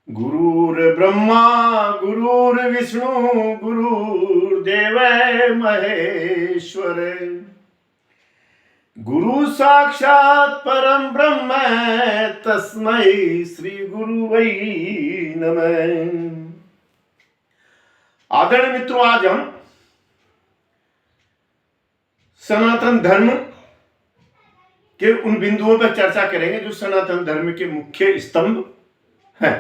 गुरुर्ब्रह्मा गुरुर्विष्णु गुरुर्देव महेश्वर गुरु साक्षात परम ब्रह्म तस्मै श्री गुरुवै नमः। आदरणीय मित्रों, आज हम सनातन धर्म के उन बिंदुओं पर चर्चा करेंगे जो सनातन धर्म के मुख्य स्तंभ हैं।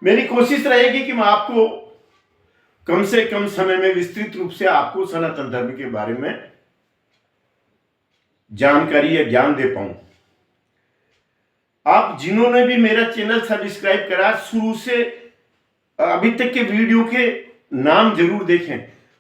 मेरी कोशिश रहेगी कि मैं आपको कम से कम समय में विस्तृत रूप से आपको सनातन धर्म के बारे में जानकारी या ज्ञान दे पाऊं। आप जिन्होंने भी मेरा चैनल सब्सक्राइब करा, शुरू से अभी तक के वीडियो के नाम जरूर देखें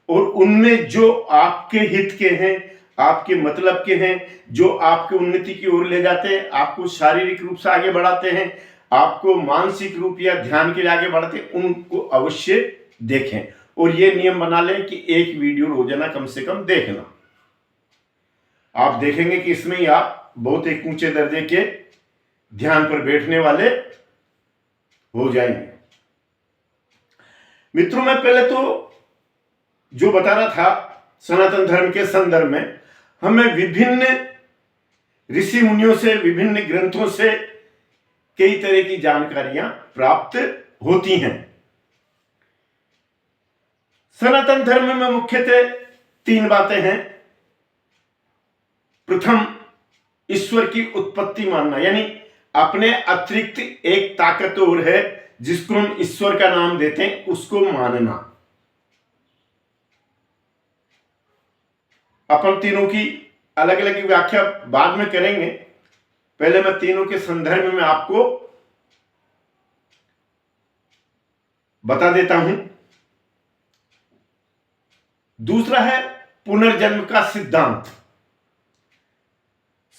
और उनमें जो आपके हित के हैं, आपके मतलब के हैं, जो आपके उन्नति की ओर ले जाते हैं, आपको शारीरिक रूप से आगे बढ़ाते हैं, आपको मानसिक रूप या ध्यान के लिए आगे बढ़ाते हैं, उनको अवश्य देखें और ये नियम बना लें कि एक वीडियो रोजाना कम से कम देखना। आप देखेंगे कि इसमें ही आप बहुत एक ऊंचे दर्जे के ध्यान पर बैठने वाले हो जाएंगे। मित्रों, मैं पहले तो जो बता रहा था सनातन धर्म के संदर्भ में हमें विभिन्न ऋषि मुनियों से, विभिन्न ग्रंथों से कई तरह की जानकारियां प्राप्त होती हैं। सनातन धर्म में मुख्यतः 3 बातें हैं। प्रथम, ईश्वर की उत्पत्ति मानना, यानी अपने अतिरिक्त एक ताकत और है जिसको हम ईश्वर का नाम देते हैं, उसको मानना। अपन तीनों की अलग अलग व्याख्या बाद में करेंगे, पहले मैं तीनों के संदर्भ में आपको बता देता हूं। दूसरा है पुनर्जन्म का सिद्धांत।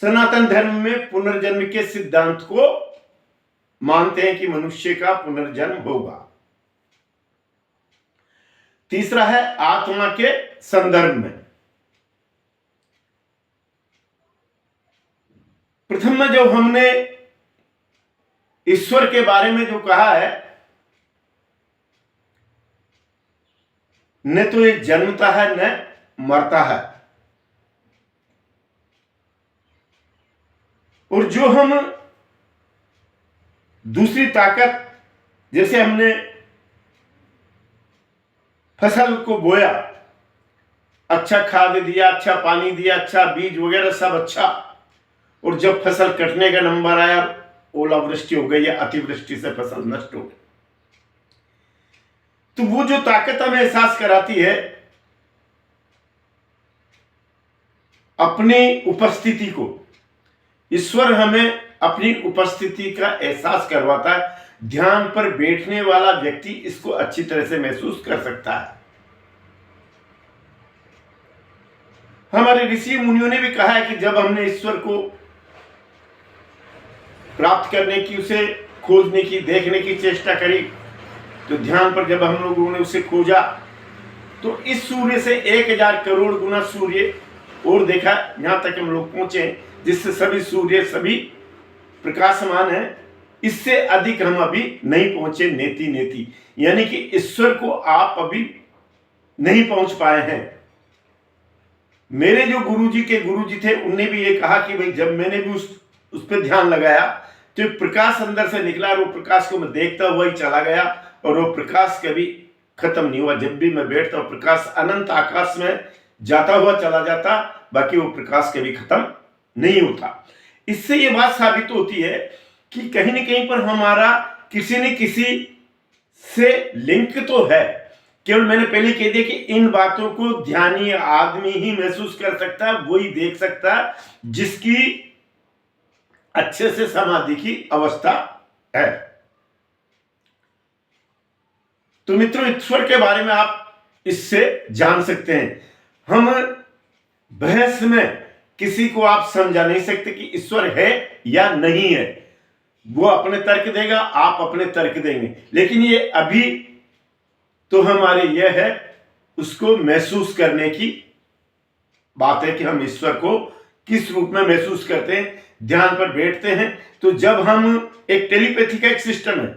सनातन धर्म में पुनर्जन्म के सिद्धांत को मानते हैं कि मनुष्य का पुनर्जन्म होगा। तीसरा है आत्मा के संदर्भ में। प्रथम में जो हमने ईश्वर के बारे में जो कहा है, न तो ये जन्मता है न मरता है, और जो हम दूसरी ताकत, जैसे हमने फसल को बोया, अच्छा खाद दिया, अच्छा पानी दिया, अच्छा बीज वगैरह सब अच्छा, और जब फसल कटने का नंबर आया, ओलावृष्टि हो गई या अतिवृष्टि से फसल नष्ट हो गई, तो वो जो ताकत हमें एहसास कराती है अपनी उपस्थिति को, ईश्वर हमें अपनी उपस्थिति का एहसास करवाता है। ध्यान पर बैठने वाला व्यक्ति इसको अच्छी तरह से महसूस कर सकता है। हमारे ऋषि मुनियों ने भी कहा है कि जब हमने ईश्वर को प्राप्त करने की, उसे खोजने की, देखने की चेष्टा करी, तो ध्यान पर जब हम लोगों ने उसे खोजा तो इस सूर्य से 1000 करोड़ गुना सूर्य और देखा, यहां तक हम लोग पहुंचे जिससे सभी सूर्य सभी प्रकाशमान है। इससे अधिक हम अभी नहीं पहुंचे, नेति नेति, यानी कि ईश्वर को आप अभी नहीं पहुंच पाए हैं। मेरे जो गुरुजी के गुरुजी थे, उनने भी ये कहा कि भाई जब मैंने भी उस पर ध्यान लगाया तो प्रकाश अंदर से निकला और वो प्रकाश को मैं देखता हुआ ही चला गया और वो प्रकाश कभी खत्म नहीं हुआ। जब भी मैं बैठता हूं, प्रकाश अनंत आकाश में जाता हुआ चला जाता, बाकी वो प्रकाश कभी खत्म नहीं होता। इससे ये बात साबित होती है कि कहीं न कहीं पर हमारा किसी न किसी से लिंक तो है। केवल मैंने पहले कह दिया कि इन बातों को ध्यानी आदमी ही महसूस कर सकता है, वही देख सकता है जिसकी अच्छे से समाधि की अवस्था है। तो मित्रों, ईश्वर के बारे में आप इससे जान सकते हैं। हम बहस में किसी को आप समझा नहीं सकते कि ईश्वर है या नहीं है। वो अपने तर्क देगा, आप अपने तर्क देंगे, लेकिन ये अभी तो हमारे यह है उसको महसूस करने की बात है कि हम ईश्वर को किस रूप में महसूस करते हैं। ध्यान पर बैठते हैं तो जब हम एक टेलीपैथी का एक सिस्टम है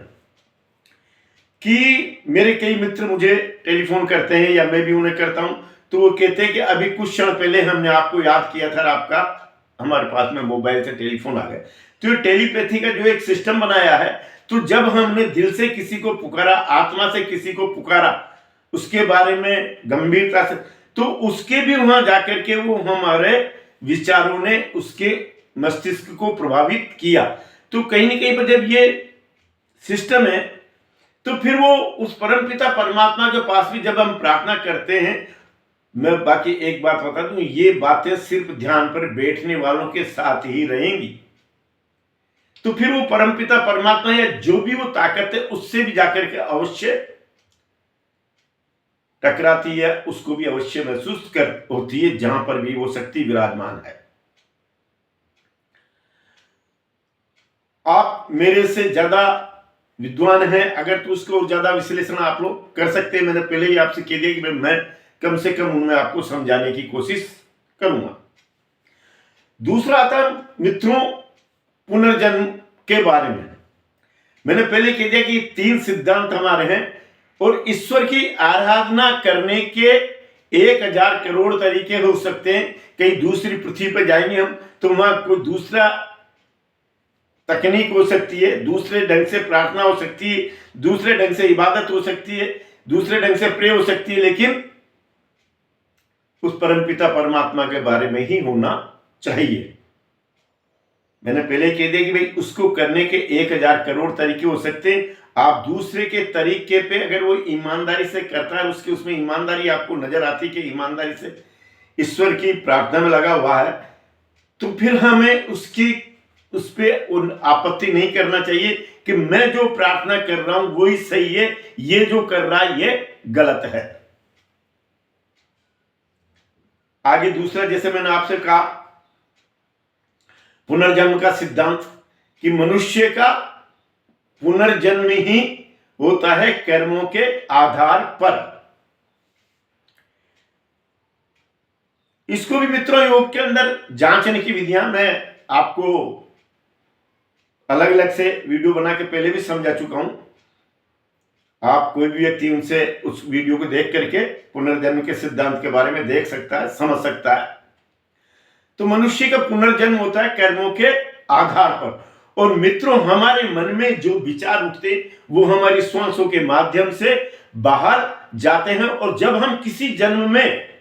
कि मेरे कई मित्र मुझे टेलीफोन करते हैं या मैं भी उन्हें करता हूं, तो वो कहते हैं कि अभी कुछ क्षण पहले हमने आपको याद किया था, आपका हमारे पास में मोबाइल से टेलीफोन आ गया। तो ये टेलीपैथी का जो एक सिस्टम बनाया है, तो जब हमने दिल से किसी को पुकारा, आत्मा से किसी को पुकारा, उसके बारे में गंभीरता से, तो उसके भी वहां जाकर के वो हमारे विचारों ने उसके मस्तिष्क को प्रभावित किया। तो कहीं ना कहीं पर जब ये सिस्टम है तो फिर वो उस परमपिता परमात्मा के पास भी जब हम प्रार्थना करते हैं, मैं बाकी एक बात बता दूं, ये बातें सिर्फ ध्यान पर बैठने वालों के साथ ही रहेंगी। तो फिर वो परमपिता परमात्मा या जो भी वो ताकत है उससे भी जाकर के अवश्य टकराती है, उसको भी अवश्य महसूस कर होती है जहां पर भी वो शक्ति विराजमान है। आप मेरे से ज्यादा विद्वान हैं, अगर तो उसको ज्यादा विश्लेषण आप लोग कर सकते हैं। मैंने पहले ही आपसे कह दिया कि मैं कम से कम उनमें आपको समझाने की कोशिश करूंगा। दूसरा आता मित्रों पुनर्जन्म के बारे में। मैंने पहले कह दिया कि 3 सिद्धांत हमारे हैं और ईश्वर की आराधना करने के 1000 करोड़ तरीके हो सकते हैं। कहीं दूसरी पृथ्वी पर जाएंगे हम तो वहां कोई दूसरा तकनीक हो सकती है, दूसरे ढंग से प्रार्थना हो सकती है, दूसरे ढंग से इबादत हो सकती है, दूसरे ढंग से प्रे हो सकती है, लेकिन उस परमपिता परमात्मा के बारे में ही होना चाहिए। मैंने पहले कह दिया कि भाई उसको करने के 1000 करोड़ तरीके हो सकते हैं। आप दूसरे के तरीके पे अगर वो ईमानदारी से करता है, उसकी उसमें ईमानदारी आपको नजर आती कि ईमानदारी से ईश्वर की प्रार्थना में लगा हुआ है, तो फिर हमें उस पर आपत्ति नहीं करना चाहिए कि मैं जो प्रार्थना कर रहा हूं वही सही है, ये जो कर रहा है ये गलत है। आगे दूसरा, जैसे मैंने आपसे कहा पुनर्जन्म का सिद्धांत, कि मनुष्य का पुनर्जन्म ही होता है कर्मों के आधार पर। इसको भी मित्रों योग के अंदर जांचने की विधियां मैं आपको अलग अलग से वीडियो बना के पहले भी समझा चुका हूं। आप कोई भी व्यक्ति उनसे उस वीडियो को देख करके पुनर्जन्म के सिद्धांत के बारे में देख सकता है, समझ सकता है। तो मनुष्य का पुनर्जन्म होता है कर्मों के आधार पर। और मित्रों हमारे मन में जो विचार उठते वो हमारी श्वासों के माध्यम से बाहर जाते हैं, और जब हम किसी जन्म में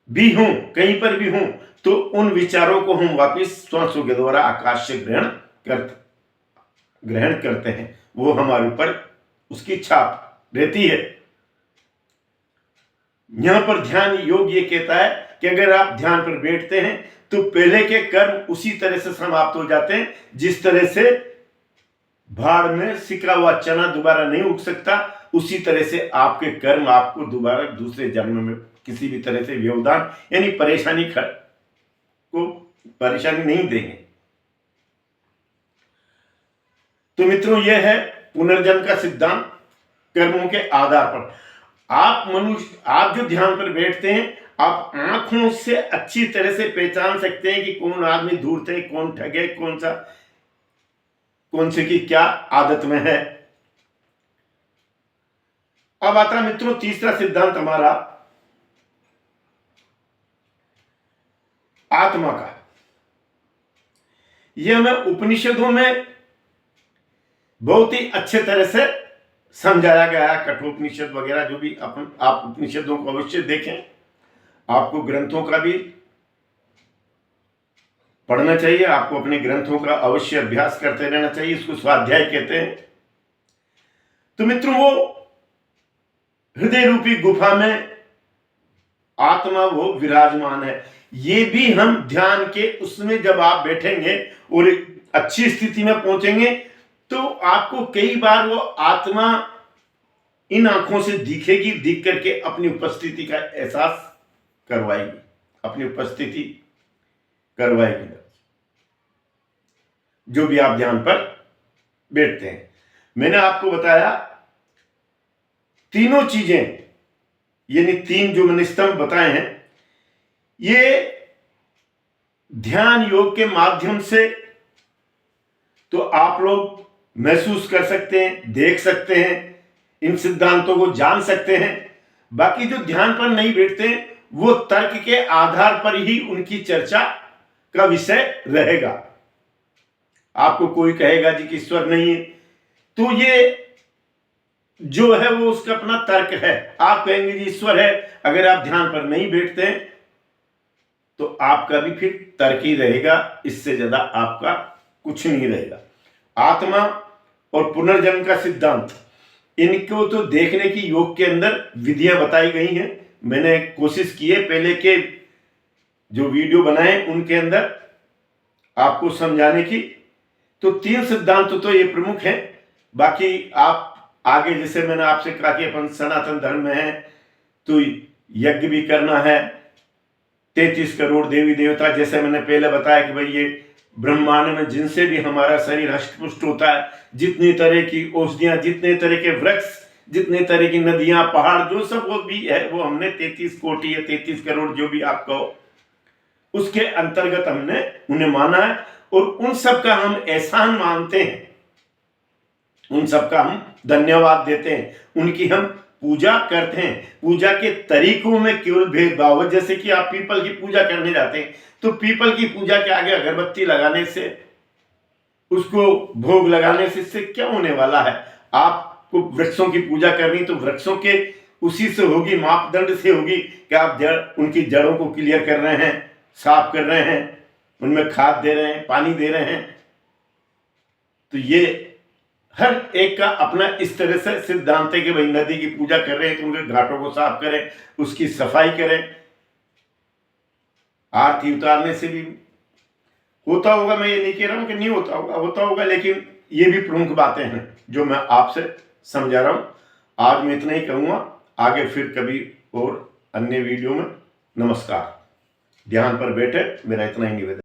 भी हों, कहीं पर भी हों, तो उन विचारों को हम वापस श्वासों के द्वारा आकाश से ग्रहण करते हैं। वो हमारे ऊपर उसकी छाप रहती है। यहां पर ध्यान योग ये कहता है कि अगर आप ध्यान पर बैठते हैं तो पहले के कर्म उसी तरह से समाप्त हो जाते हैं जिस तरह से भाड़ में सिका हुआ चना दोबारा नहीं उग सकता, उसी तरह से आपके कर्म आपको दोबारा दूसरे जन्म में किसी भी तरह से व्यवधान यानी परेशानी नहीं देंगे। तो मित्रों यह है पुनर्जन्म का सिद्धांत कर्मों के आधार पर। आप जो ध्यान पर बैठते हैं, आप आंखों से अच्छी तरह से पहचान सकते हैं कि कौन आदमी धूर्त है, कौन ठगे, कौन से की क्या आदत में है। अब आता मित्रों तीसरा सिद्धांत हमारा आत्मा का। यह हमें उपनिषदों में बहुत ही अच्छे तरह से समझाया गया है। कठोपनिषद वगैरह जो भी आप उपनिषदों को अवश्य देखें। आपको ग्रंथों का भी पढ़ना चाहिए, आपको अपने ग्रंथों का अवश्य अभ्यास करते रहना चाहिए। इसको स्वाध्याय कहते हैं। तो मित्रों वो हृदय रूपी गुफा में आत्मा वो विराजमान है। ये भी हम ध्यान के उसमें जब आप बैठेंगे और अच्छी स्थिति में पहुंचेंगे तो आपको कई बार वो आत्मा इन आंखों से दिखेगी, दिख करके अपनी उपस्थिति का एहसास करवाएगी, अपनी उपस्थिति करवाएगी जो भी आप ध्यान पर बैठते हैं। मैंने आपको बताया तीनों चीजें, यानी 3 जो मैंने स्तंभ बताए हैं, ये ध्यान योग के माध्यम से तो आप लोग महसूस कर सकते हैं, देख सकते हैं, इन सिद्धांतों को जान सकते हैं। बाकी जो ध्यान पर नहीं बैठते हैं वो तर्क के आधार पर ही उनकी चर्चा का विषय रहेगा। आपको कोई कहेगा जी कि ईश्वर नहीं है, तो ये जो है वो उसका अपना तर्क है। आप कहेंगे जी ईश्वर है, अगर आप ध्यान पर नहीं बैठते हैं तो आपका भी फिर तर्क ही रहेगा, इससे ज्यादा आपका कुछ नहीं रहेगा। आत्मा और पुनर्जन्म का सिद्धांत, इनको तो देखने की योग के अंदर विधियां बताई गई हैं। मैंने कोशिश की है पहले के जो वीडियो बनाए उनके अंदर आपको समझाने की। तो 3 सिद्धांत तो ये प्रमुख हैं। बाकी आप आगे, जैसे मैंने आपसे कहा कि अपन सनातन धर्म में है तो यज्ञ भी करना है, 33 करोड़ देवी देवता, जैसे मैंने पहले बताया कि भाई ये ब्रह्मांड में जिनसे भी हमारा शरीर हष्टपुष्ट होता है, जितनी तरह की औषधियां, जितने तरह के वृक्ष, जितने तरह की नदियां, पहाड़, जो सब वो भी है, वो हमने 33 कोटि या 33 करोड़ जो भी आप कहो, उसके अंतर्गत हमने उन्हें माना है। और उन सब का हम एहसान मानते हैं, उन सब का हम धन्यवाद देते हैं, उनकी हम पूजा करते हैं। पूजा के तरीकों में केवल भेदभाव है। जैसे कि आप पीपल की पूजा करने जाते हैं तो पीपल की पूजा के आगे अगरबत्ती लगाने से, उसको भोग लगाने से इससे क्या होने वाला है? आपको वृक्षों की पूजा करनी तो वृक्षों के उसी से होगी, मापदंड से होगी कि आप उनकी जड़ों को क्लियर कर रहे हैं, साफ कर रहे हैं, उनमें खाद दे रहे हैं, पानी दे रहे हैं। तो ये हर एक का अपना इस तरह से सिद्धांत है कि भाई नदी की पूजा कर रहे हैं तो उनके घाटों को साफ करें, उसकी सफाई करें। आरती उतारने से भी होता होगा, मैं ये नहीं कह रहा हूं कि नहीं होता होगा, होता होगा, लेकिन ये भी प्रमुख बातें हैं जो मैं आपसे समझा रहा हूं। आज मैं इतना ही कहूंगा, आगे फिर कभी और अन्य वीडियो में। नमस्कार। ध्यान पर बैठे, मेरा इतना ही निवेदन।